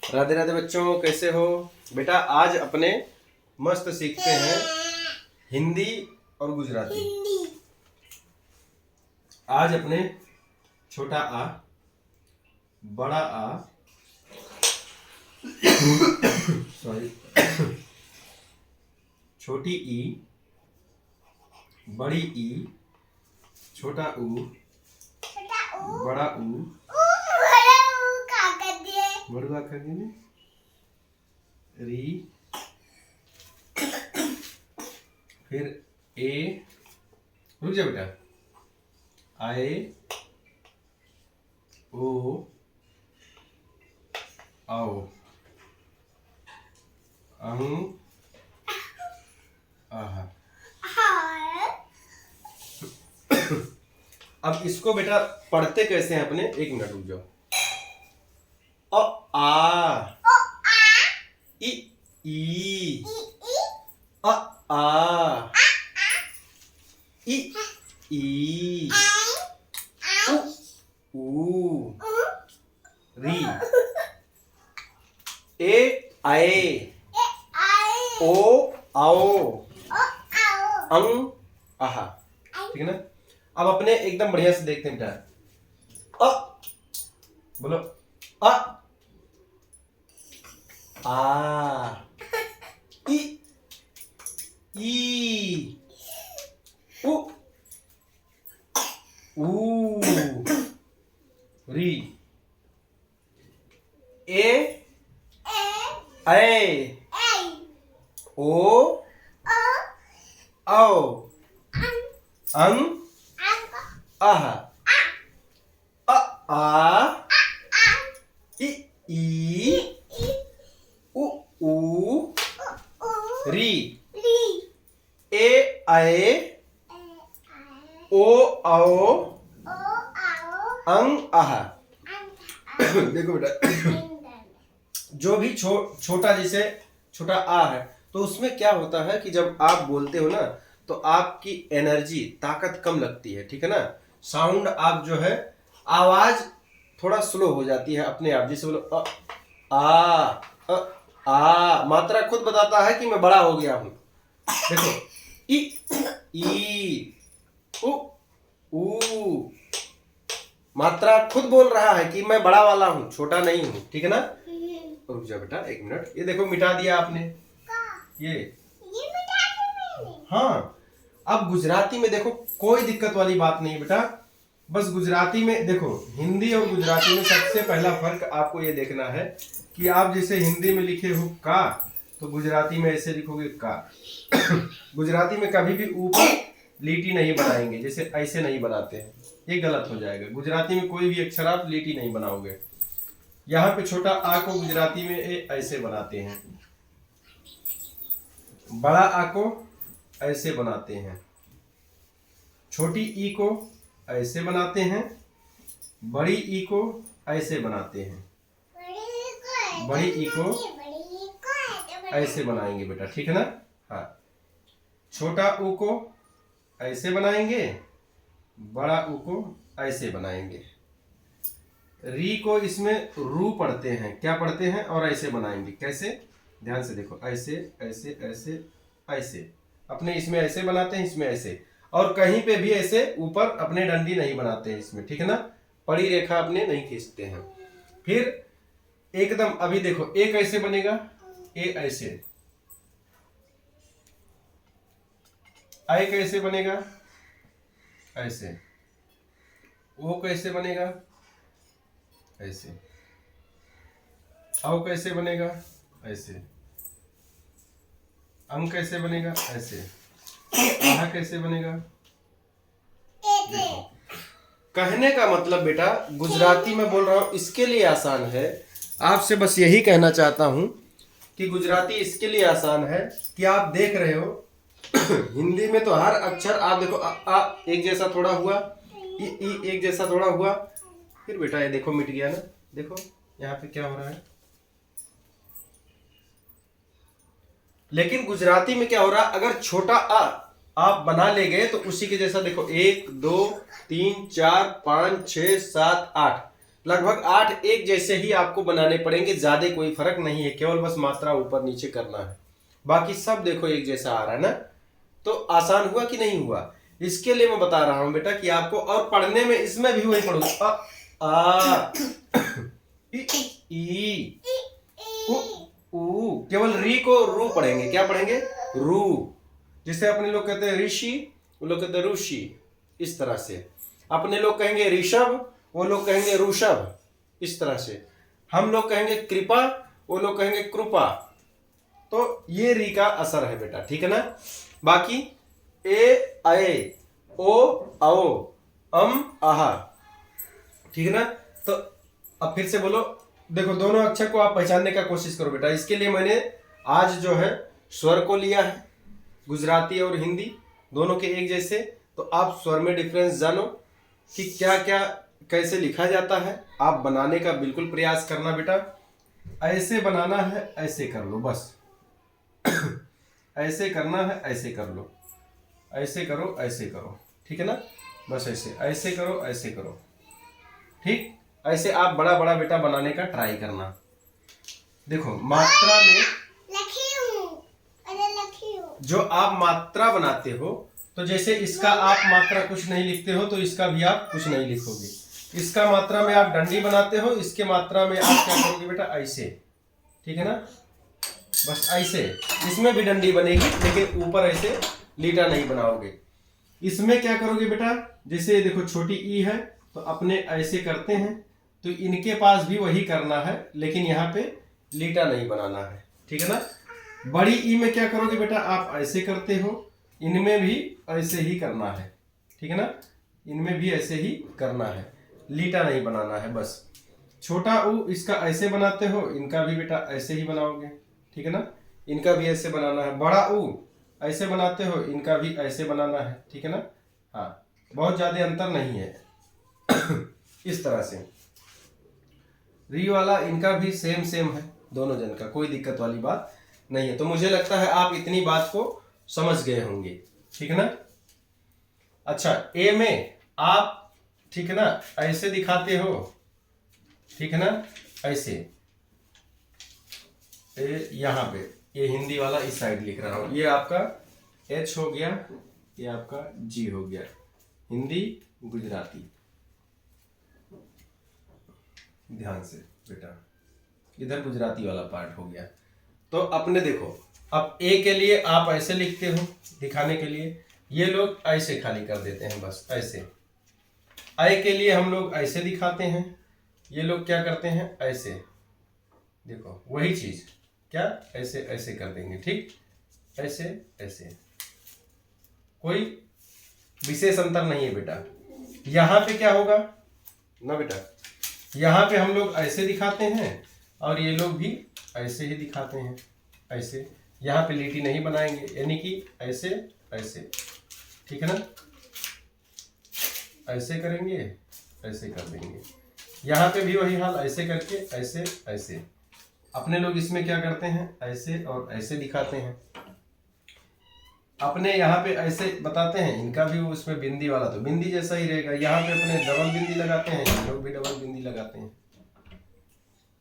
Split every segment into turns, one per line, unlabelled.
राधे राधे बच्चों, कैसे हो बेटा। आज अपने मस्त सीखते हैं हिंदी और गुजराती। आज अपने छोटा आ, बड़ा आ, सॉरी, छोटी ई, बड़ी ई, छोटा ऊ, बड़ा ऊ, बड़ुआ खा री, फिर ए, रुक जा बेटा, आए, ओ, आओ, अंग, आहा। अब इसको बेटा पढ़ते कैसे हैं अपने, एक मिनट रुक जाओ। अ आ, इ ई, अ आ, इ ई, उ ऊ, री, ए आए, ओ आओ, अंग आहा। ठीक है ना। अब अपने एकदम बढ़िया से देखते हैं बेटा। अ बोलो, अ आ, इ ई, उ ऊ, री, ए ऐ, ओ आओ, अंग आहा, अ आ, इ ई, उ ऊ, री, ए आए, ओ आओ, अंग आहा। देखो बेटा, जो भी छोटा जैसे छोटा आ है, तो उसमें क्या होता है कि जब आप बोलते हो ना, तो आपकी एनर्जी, ताकत कम लगती है। ठीक है ना। साउंड आप जो है, आवाज थोड़ा स्लो हो जाती है अपने आप। जैसे बोलो मात्रा खुद बताता है कि मैं बड़ा हो गया हूं। देखो, इ ई, उ ऊ, मात्रा खुद बोल रहा है कि मैं बड़ा वाला हूं, छोटा नहीं हूं। ठीक है ना। रुक जा बेटा, एक मिनट। ये देखो, मिटा दिया आपने ये मिटा दिया मैंने। हाँ। अब गुजराती में देखो, कोई दिक्कत वाली बात नहीं बेटा। बस गुजराती में देखो, हिंदी और गुजराती में सबसे पहला फर्क आपको ये देखना है कि आप जैसे हिंदी में लिखे हो का, तो गुजराती में ऐसे लिखोगे का। गुजराती में कभी भी ऊपर लीटी नहीं बनाएंगे, जैसे ऐसे नहीं बनाते हैं, ये गलत हो जाएगा। गुजराती में कोई भी अक्षर आप लीटी नहीं बनाओगे। यहाँ पे छोटा आ को गुजराती में ऐसे बनाते हैं, बड़ा आ को ऐसे बनाते हैं, छोटी ई को ऐसे बनाते हैं, बड़ी ई को ऐसे बनाते हैं, बड़ी ई को ऐसे बनाएंगे बेटा। ठीक है ना। हाँ, छोटा ऊ को ऐसे बनाएंगे, बड़ा ऊ को ऐसे बनाएंगे। री को इसमें रू पढ़ते हैं, क्या पढ़ते हैं, और ऐसे बनाएंगे। कैसे, ध्यान से देखो, ऐसे ऐसे ऐसे ऐसे, अपने इसमें ऐसे बनाते हैं, इसमें ऐसे, और कहीं पे भी ऐसे ऊपर अपने डंडी नहीं बनाते हैं इसमें। ठीक है ना। पड़ी रेखा अपने नहीं खींचते हैं। फिर एकदम अभी देखो, ए कैसे बनेगा, ए ऐसे, आई कैसे बनेगा, ऐसे, ओ कैसे बनेगा, ऐसे, औ कैसे बनेगा, ऐसे, अंग कैसे बनेगा, ऐसे, आहा कैसे बनेगा। देखो, कहने का मतलब बेटा, गुजराती में बोल रहा हूं, इसके लिए आसान है। आपसे बस यही कहना चाहता हूं कि गुजराती इसके लिए आसान है कि आप देख रहे हो, हिंदी में तो हर अक्षर आप देखो, आ एक जैसा थोड़ा हुआ, ई एक जैसा थोड़ा हुआ, फिर बेटा ये देखो मिट गया ना। देखो यहाँ पे क्या हो रहा है। लेकिन गुजराती में क्या हो रहा है, अगर छोटा आ आप बना ले गए तो उसी के जैसा देखो 1 2 3 4 5 6 7 8 लगभग 8 एक जैसे ही आपको बनाने पड़ेंगे, ज्यादा कोई फर्क नहीं है, केवल बस मात्रा ऊपर नीचे करना है, बाकी सब देखो एक जैसा आ रहा है ना। तो आसान हुआ कि नहीं हुआ? इसके लिए मैं बता रहा हूं बेटा कि आपको, और पढ़ने में इसमें भी वही पढ़ो, आ इ ई उ, केवल री को रू पढ़ेंगे। क्या पढ़ेंगे? रू। जिसे अपने लोग कहते हैं ऋषि, वो लोग कहते हैं ऋषि, इस तरह से। अपने लोग कहेंगे ऋषभ, वो लोग कहेंगे ऋषभ, इस तरह से। हम लोग कहेंगे कृपा, वो लोग कहेंगे कृपा। तो ये री का असर है बेटा, ठीक है ना। बाकी ए आए, ओ आओ, आहा, ठीक है ना। तो अब फिर से बोलो, देखो दोनों अक्षर को आप पहचानने का कोशिश करो बेटा। इसके लिए मैंने आज जो है स्वर को लिया है, गुजराती और हिंदी दोनों के एक जैसे। तो आप स्वर में डिफरेंस जानो कि क्या क्या कैसे लिखा जाता है। आप बनाने का बिल्कुल प्रयास करना बेटा। ऐसे बनाना है, ऐसे कर लो बस। ऐसे करना है, ऐसे कर लो, ऐसे करो, ऐसे करो, ठीक है ना। बस ऐसे, ऐसे करो, ऐसे करो, ठीक। ऐसे आप बड़ा बड़ा बेटा बनाने का ट्राई करना। देखो मात्रा में जो आप मात्रा बनाते हो, तो जैसे इसका आप मात्रा कुछ नहीं लिखते हो, तो इसका भी आप कुछ नहीं लिखोगे। इसका मात्रा में आप डंडी बनाते हो, इसके मात्रा में आप क्या करोगे बेटा? ऐसे, ठीक है ना। बस ऐसे। इसमें भी डंडी बनेगी, लेकिन ऊपर ऐसे लीटा नहीं बनाओगे। इसमें क्या करोगे बेटा? जैसे देखो छोटी ई है, तो अपने ऐसे करते हैं, तो इनके पास भी वही करना है, लेकिन यहाँ पे लीटा नहीं बनाना है, ठीक है ना। बड़ी ई में क्या करोगे बेटा? आप ऐसे करते हो, इनमें भी ऐसे ही करना है, ठीक है ना। इनमें भी ऐसे ही करना है, लीटा नहीं बनाना है बस। छोटा ऊ इसका ऐसे बनाते हो, इनका भी बेटा ऐसे ही बनाओगे, ठीक है ना। इनका भी ऐसे बनाना है। बड़ा ऊ ऐसे बनाते हो, इनका भी ऐसे बनाना है, ठीक है ना। हाँ, बहुत ज्यादा अंतर नहीं है। इस तरह से री वाला इनका भी सेम सेम है, दोनों जन का, कोई दिक्कत वाली बात नहीं है। तो मुझे लगता है आप इतनी बात को समझ गए होंगे, ठीक है ना। अच्छा, ए में आप, ठीक है ना, ऐसे दिखाते हो, ठीक है ना, ऐसे। यहाँ पे ये हिंदी वाला इस साइड लिख रहा हूं, ये आपका एच हो गया, ये आपका जी हो गया, हिंदी गुजराती। ध्यान से बेटा, इधर गुजराती वाला पार्ट हो गया। तो अपने देखो, अब ए के लिए आप ऐसे लिखते हो दिखाने के लिए, ये लोग ऐसे खाली कर देते हैं, बस ऐसे। आई के लिए हम लोग ऐसे दिखाते हैं, ये लोग क्या करते हैं? ऐसे। देखो वही चीज, क्या ऐसे ऐसे कर देंगे, ठीक, ऐसे ऐसे, कोई विशेष अंतर नहीं है बेटा। यहां पे क्या होगा ना बेटा, यहां पे हम लोग ऐसे दिखाते हैं, और ये लोग भी ऐसे ही दिखाते हैं, ऐसे। यहाँ पे लीटी नहीं बनाएंगे, यानी कि ऐसे ऐसे, ठीक है ना। ऐसे करेंगे, ऐसे कर देंगे। यहाँ पे भी वही हाल, ऐसे करके ऐसे ऐसे। अपने लोग इसमें क्या करते हैं? ऐसे और ऐसे दिखाते हैं। अपने यहाँ पे ऐसे बताते हैं, इनका भी वो उसमें बिंदी वाला तो बिंदी जैसा ही रहेगा। यहाँ पे अपने डबल बिंदी लगाते हैं, इन लोग भी डबल बिंदी लगाते हैं।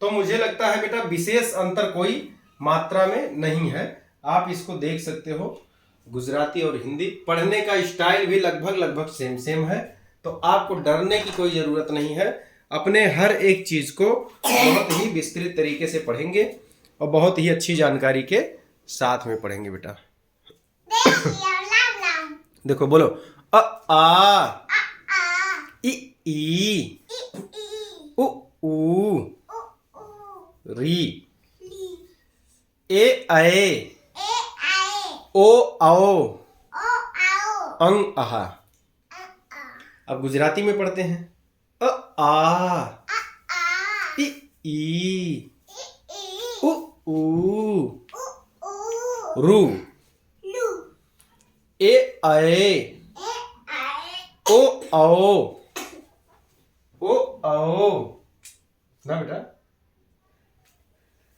तो मुझे लगता है बेटा विशेष अंतर कोई मात्रा में नहीं है, आप इसको देख सकते हो। गुजराती और हिंदी पढ़ने का स्टाइल भी लगभग लगभग सेम सेम है, तो आपको डरने की कोई जरूरत नहीं है। अपने हर एक चीज को बहुत ही विस्तृत तरीके से पढ़ेंगे और बहुत ही अच्छी जानकारी के साथ में पढ़ेंगे बेटा। देखो बोलो, अ आ इ ई उ ऊ री ए आए ओ आओ अंग आहा। अब गुजराती में पढ़ते हैं, अ आ इ ई उ ऊ रू ए आए ओ आओ ना बेटा,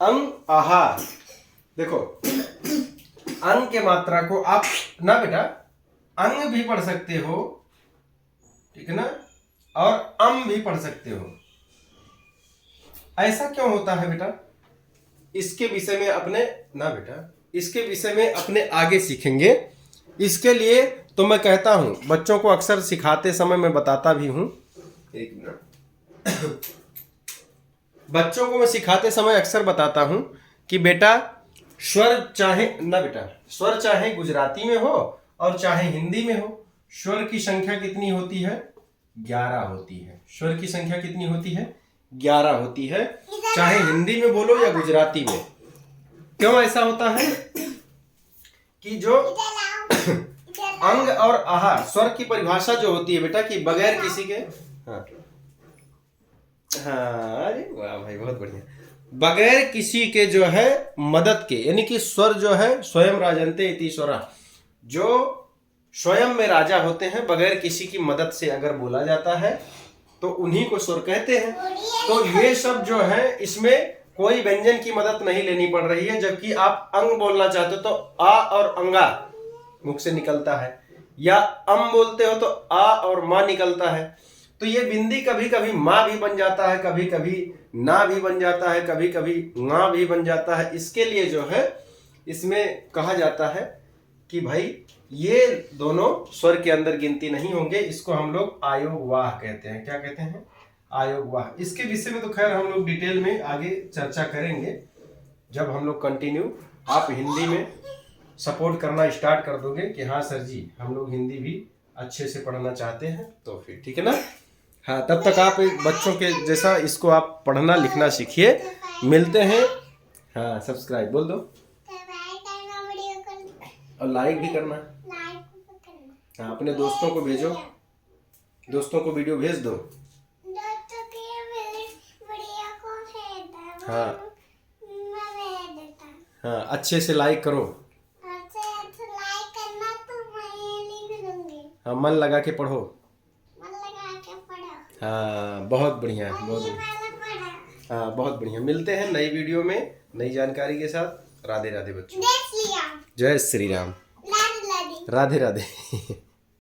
अंग आहा। देखो अंग के मात्रा को आप ना बेटा अंग भी पढ़ सकते हो, ठीक है ना, और भी पढ़ सकते हो। ऐसा क्यों होता है बेटा, इसके विषय में अपने ना बेटा इसके विषय में अपने आगे सीखेंगे। इसके लिए तो मैं कहता हूं, बच्चों को अक्सर सिखाते समय मैं बताता भी हूं, एक मिनट बच्चों को मैं सिखाते समय अक्सर बताता हूं कि बेटा स्वर चाहे ना बेटा स्वर चाहे गुजराती में हो और चाहे हिंदी में हो, स्वर की संख्या कितनी होती है, 11 होती है। स्वर की संख्या कितनी होती है, 11 होती है, चाहे हिंदी में बोलो या गुजराती में। क्यों ऐसा होता है कि जो अंग और आहार, स्वर की परिभाषा जो होती है बेटा कि बगैर किसी के, हाँ हाँ अरे वाह भाई बहुत बढ़िया, बगैर किसी के जो है मदद के, यानी कि स्वर जो है स्वयं राजन्ते इति स्वरा, जो स्वयं में राजा होते हैं, बगैर किसी की मदद से अगर बोला जाता है तो उन्हीं को स्वर कहते हैं। तो ये सब जो है इसमें कोई व्यंजन की मदद नहीं लेनी पड़ रही है। जबकि आप अंग बोलना चाहते हो तो आ और अंगा मुख से निकलता है, या अम बोलते हो तो आ और मां निकलता है। तो ये बिंदी कभी कभी मां भी बन जाता है, कभी कभी ना भी बन जाता है, कभी कभी गा भी बन जाता है। इसके लिए जो है इसमें कहा जाता है कि भाई ये दोनों स्वर के अंदर गिनती नहीं होंगे। इसको हम लोग आयोगवाह कहते हैं। क्या कहते हैं, आयोगवाह। इसके विषय में तो खैर हम लोग डिटेल में आगे चर्चा करेंगे जब हम लोग कंटिन्यू आप हिंदी में सपोर्ट करना स्टार्ट कर दोगे कि हाँ सर जी हम लोग हिंदी भी अच्छे से पढ़ना चाहते हैं, तो फिर ठीक है ना। हाँ तब तक आप बच्चों के जैसा इसको आप पढ़ना लिखना सीखिए। मिलते हैं, हाँ सब्सक्राइब बोल दो और लाइक भी करना। हाँ अपने दोस्तों को भेजो, दोस्तों को वीडियो भेज दो। हाँ हाँ अच्छे से लाइक करो, हाँ मन लगा के पढ़ो। हाँ बहुत बढ़िया, बहुत बढ़िया, हाँ बहुत बढ़िया। मिलते हैं नई वीडियो में नई जानकारी के साथ। राधे राधे बच्चों, जय श्री राम, राधे राधे।